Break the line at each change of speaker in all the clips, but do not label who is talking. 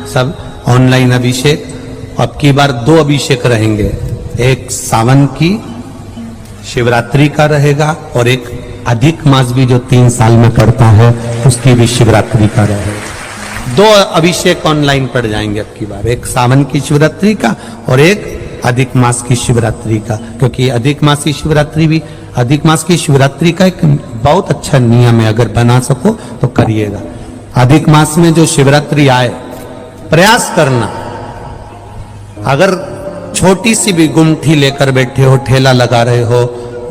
सब ऑनलाइन अभिषेक। अब की बार 2 अभिषेक रहेंगे, एक सावन की शिवरात्रि का रहेगा और एक अधिक मास भी जो 3 साल में पड़ता है उसकी भी शिवरात्रि का रहेगा। 2 अभिषेक ऑनलाइन पड़ जाएंगे अब की बार, एक सावन की शिवरात्रि का और एक अधिक मास की शिवरात्रि का। क्योंकि अधिक मास की शिवरात्रि भी, अधिक मास की शिवरात्रि का एक बहुत अच्छा नियम है, अगर बना सको तो करिएगा। अधिक मास में जो शिवरात्रि आए प्रयास करना, अगर छोटी सी भी गुमठी लेकर बैठे हो, ठेला लगा रहे हो,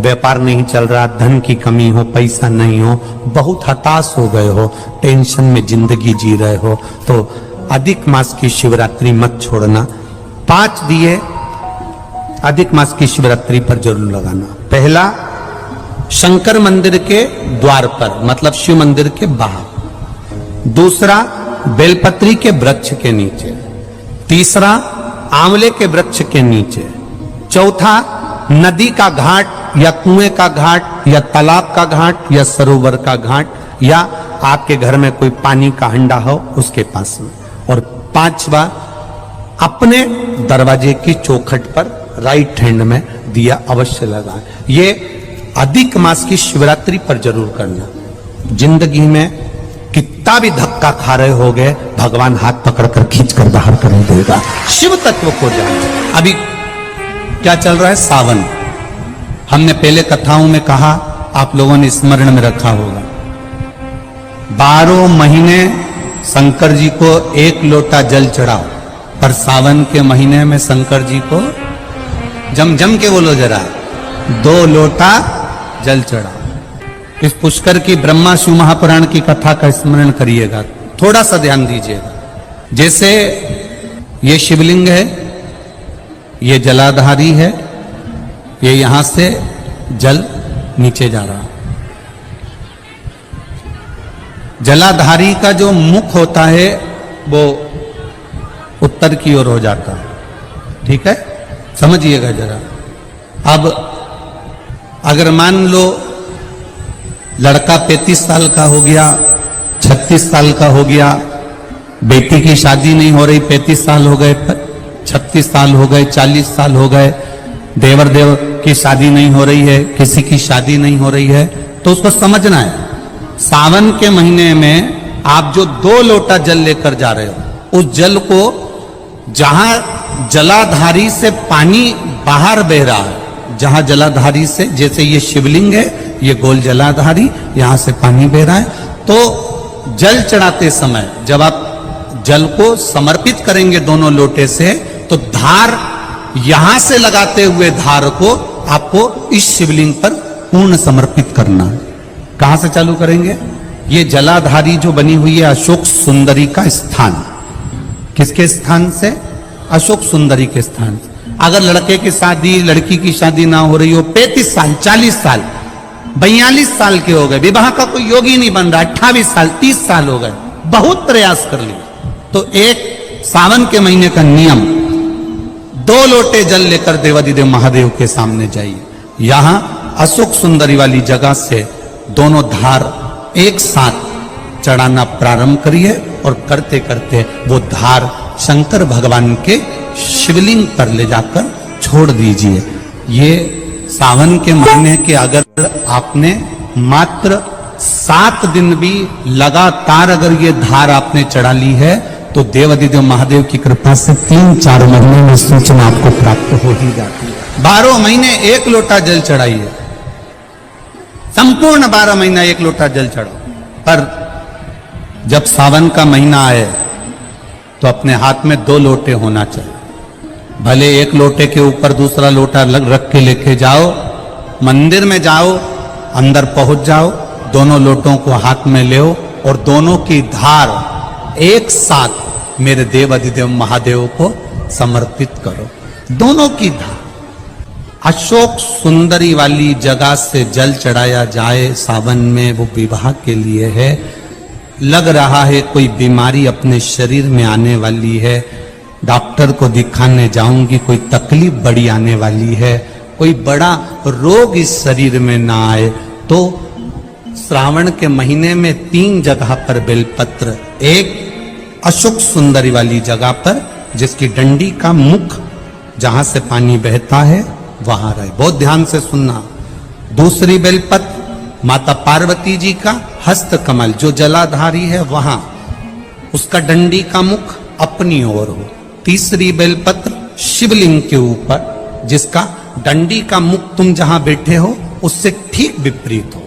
व्यापार नहीं चल रहा, धन की कमी हो, पैसा नहीं हो, बहुत हताश हो गए हो, टेंशन में जिंदगी जी रहे हो, तो अधिक मास की शिवरात्रि मत छोड़ना। 5 दिए अधिक मास की शिवरात्रि पर जरूर लगाना। पहला शंकर मंदिर के द्वार पर, मतलब शिव मंदिर के बाहर। दूसरा बेलपत्री के वृक्ष के नीचे। तीसरा आंवले के वृक्ष के नीचे। चौथा नदी का घाट या कुएं का घाट या तालाब का घाट या सरोवर का घाट या आपके घर में कोई पानी का हंडा हो उसके पास में। और 5वां अपने दरवाजे की चौखट पर राइट हैंड में दिया अवश्य लगाएं। ये अधिक मास की शिवरात्रि पर जरूर करना। जिंदगी में कितना भी धक्का खा रहे हो गए, भगवान हाथ पकड़कर खींचकर बाहर कर देगा। शिव तत्व को जानो। अभी क्या चल रहा है? सावन। हमने पहले कथाओं में कहा, आप लोगों ने स्मरण में रखा होगा, 12 महीने शंकर जी को 1 लोटा जल चढ़ाओ, पर सावन के महीने में शंकर जी को जम के बोलो जरा, 2 लोटा जल चढ़ाओ। इस पुष्कर की ब्रह्मा शिव महापुराण की कथा का स्मरण करिएगा, थोड़ा सा ध्यान दीजिएगा। जैसे ये शिवलिंग है, ये जलाधारी है, ये यहां से जल नीचे जा रहा है। जलाधारी का जो मुख होता है वो उत्तर की ओर हो जाता है, ठीक है, समझिएगा जरा। अब अगर मान लो लड़का 35 साल का हो गया, 36 साल का हो गया, बेटी की शादी नहीं हो रही, 35 साल हो गए, 36 साल हो गए, 40 साल हो गए, देवर देव की शादी नहीं हो रही है, किसी की शादी नहीं हो रही है, तो उसको समझना है सावन के महीने में आप जो 2 लोटा जल लेकर जा रहे हो, उस जल को जहां जलाधारी से पानी बाहर बह रहा है, जहां जलाधारी से, जैसे ये शिवलिंग है, ये गोल जलाधारी, यहां से पानी बह रहा है, तो जल चढ़ाते समय जब आप जल को समर्पित करेंगे दोनों लोटे से, तो धार यहां से लगाते हुए धार को आपको इस शिवलिंग पर पूर्ण समर्पित करना है। कहां से चालू करेंगे? ये जलाधारी जो बनी हुई है अशोक सुंदरी का स्थान। किसके स्थान से? अशोक सुंदरी के स्थान से। अगर लड़के की शादी, लड़की की शादी ना हो रही हो, 35 साल, 40 साल, 42 साल के हो गए, विवाह का कोई योग ही नहीं बन रहा, 28 साल, 30 साल हो गए, बहुत प्रयास कर लिए, तो एक सावन के महीने का नियम, 2 लोटे जल लेकर देवाधिदेव महादेव के सामने जाइए। यहां अशोक सुंदरी वाली जगह से दोनों धार एक साथ चढ़ाना प्रारंभ करिए और करते करते वो धार शंकर भगवान के शिवलिंग पर ले जाकर छोड़ दीजिए। ये सावन के महीने के अगर आपने मात्र 7 दिन भी लगातार अगर ये धार आपने चढ़ा ली है, तो देवाधिदेव महादेव की कृपा से 3-4 महीने में सूचना आपको प्राप्त हो ही जाती है। 12 महीने 1 लोटा जल चढ़ाइए, संपूर्ण 12 महीना 1 लोटा जल चढ़ाओ। पर जब सावन का महीना आए तो अपने हाथ में 2 लोटे होना चाहिए। भले 1 लोटे के ऊपर दूसरा लोटा रख के लेके जाओ, मंदिर में जाओ, अंदर पहुंच जाओ, दोनों लोटों को हाथ में ले और दोनों की धार एक साथ मेरे देव अधिदेव महादेव को समर्पित करो। दोनों की धार अशोक सुंदरी वाली जगह से जल चढ़ाया जाए सावन में, वो विवाह के लिए है। लग रहा है कोई बीमारी अपने शरीर में आने वाली है, डॉक्टर को दिखाने जाऊंगी, कोई तकलीफ बड़ी आने वाली है, कोई बड़ा रोग इस शरीर में ना आए, तो श्रावण के महीने में 3 जगह पर बेलपत्र, एक अशोक सुंदरी वाली जगह पर, जिसकी डंडी का मुख जहां से पानी बहता है वहां रहे। बहुत ध्यान से सुनना। दूसरी बेलपत्र माता पार्वती जी का हस्त कमल जो जलाधारी है वहां, उसका डंडी का मुख अपनी ओर हो। तीसरी बेलपत्र शिवलिंग के ऊपर, जिसका डंडी का मुख तुम जहां बैठे हो उससे ठीक विपरीत हो।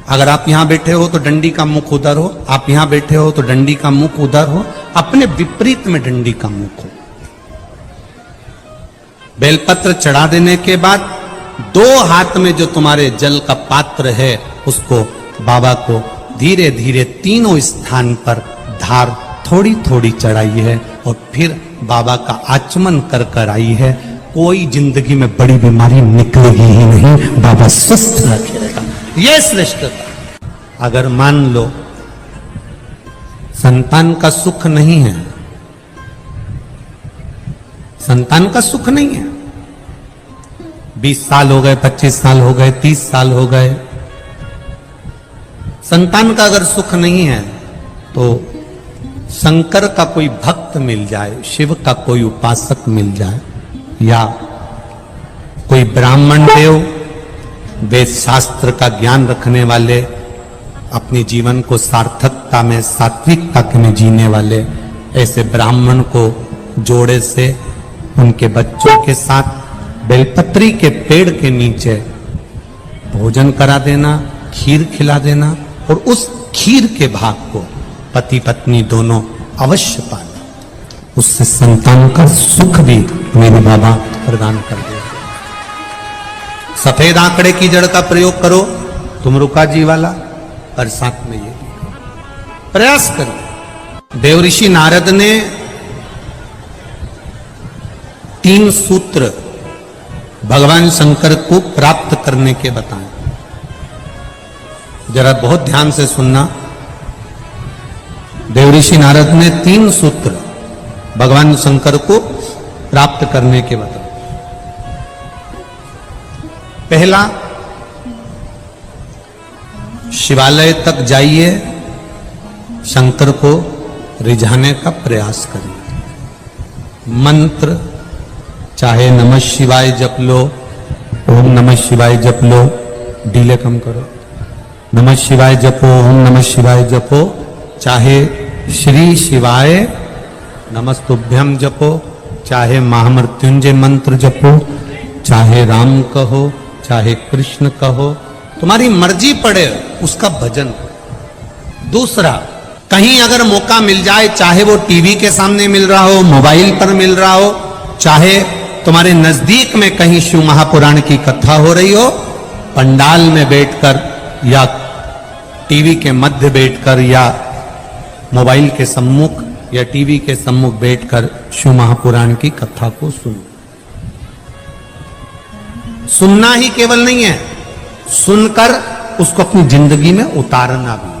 अगर आप यहां बैठे हो तो डंडी का मुख उधर हो, आप यहां बैठे हो तो डंडी का मुख उधर हो, अपने विपरीत में डंडी का मुख हो। बेलपत्र चढ़ा देने के बाद दो हाथ में जो तुम्हारे जल का पात्र है उसको बाबा को धीरे धीरे तीनों स्थान पर धार थोड़ी थोड़ी चढ़ाई है और फिर बाबा का आचमन कर कर आई है। कोई जिंदगी में बड़ी बीमारी निकलेगी ही नहीं, बाबा स्वस्थ रखेगा। ये श्रेष्ठता। अगर मान लो संतान का सुख नहीं है, संतान का सुख नहीं है, 20 साल हो गए, 25 साल हो गए, 30 साल हो गए, संतान का अगर सुख नहीं है तो शंकर का कोई भक्त मिल जाए, शिव का कोई उपासक मिल जाए, या कोई ब्राह्मण देव वेद शास्त्र का ज्ञान रखने वाले, अपने जीवन को सार्थकता में सात्विकता में जीने वाले, ऐसे ब्राह्मण को जोड़े से उनके बच्चों के साथ बेलपत्री के पेड़ के नीचे भोजन करा देना, खीर खिला देना, और उस खीर के भाग को पति पत्नी दोनों अवश्य पाना। उससे संतान का सुख भी मेरे बाबा प्रदान कर दे। सफेद आंकड़े की जड़ का प्रयोग करो, तुम रुका जी वाला, और साथ में ये प्रयास करो। देवऋषि नारद ने 3 सूत्र भगवान शंकर को प्राप्त करने के बताए। जरा बहुत ध्यान से सुनना। देवऋषि नारद ने 3 सूत्र भगवान शंकर को प्राप्त करने के बताए। पहला, शिवालय तक जाइए, शंकर को रिझाने का प्रयास करिए। मंत्र चाहे नमः शिवाय जप लो, ओम नमः शिवाय जप लो, डीले कम करो, नमः शिवाय जपो, ओम नमः शिवाय जपो, चाहे श्री शिवाय नमस्तुभ्यम जपो, चाहे महामृत्युंजय मंत्र जपो, चाहे राम कहो, चाहे कृष्ण कहो, तुम्हारी मर्जी पड़े उसका भजन करो। दूसरा, कहीं अगर मौका मिल जाए, चाहे वो टीवी के सामने मिल रहा हो, मोबाइल पर मिल रहा हो, चाहे तुम्हारे नजदीक में कहीं शिव महापुराण की कथा हो रही हो, पंडाल में बैठकर या टीवी के मध्य बैठकर या मोबाइल के सम्मुख या टीवी के सम्मुख बैठकर शिव महापुराण की कथा को सुनो। सुनना ही केवल नहीं है, सुनकर उसको अपनी जिंदगी में उतारना भी है।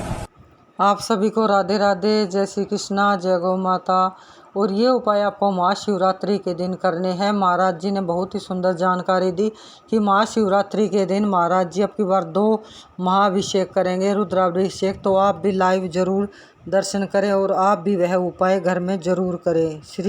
आप सभी को राधे राधे, जय श्री कृष्णा, जय गौ माता। और ये उपाय आपको महाशिवरात्रि के दिन करने हैं। महाराज जी ने बहुत ही सुंदर जानकारी दी कि महाशिवरात्रि के दिन महाराज जी अब की बार 2 महाअभिषेक करेंगे, रुद्राभिषेक। तो आप भी लाइव जरूर दर्शन करें और आप भी वह उपाय घर में जरूर करें। श्री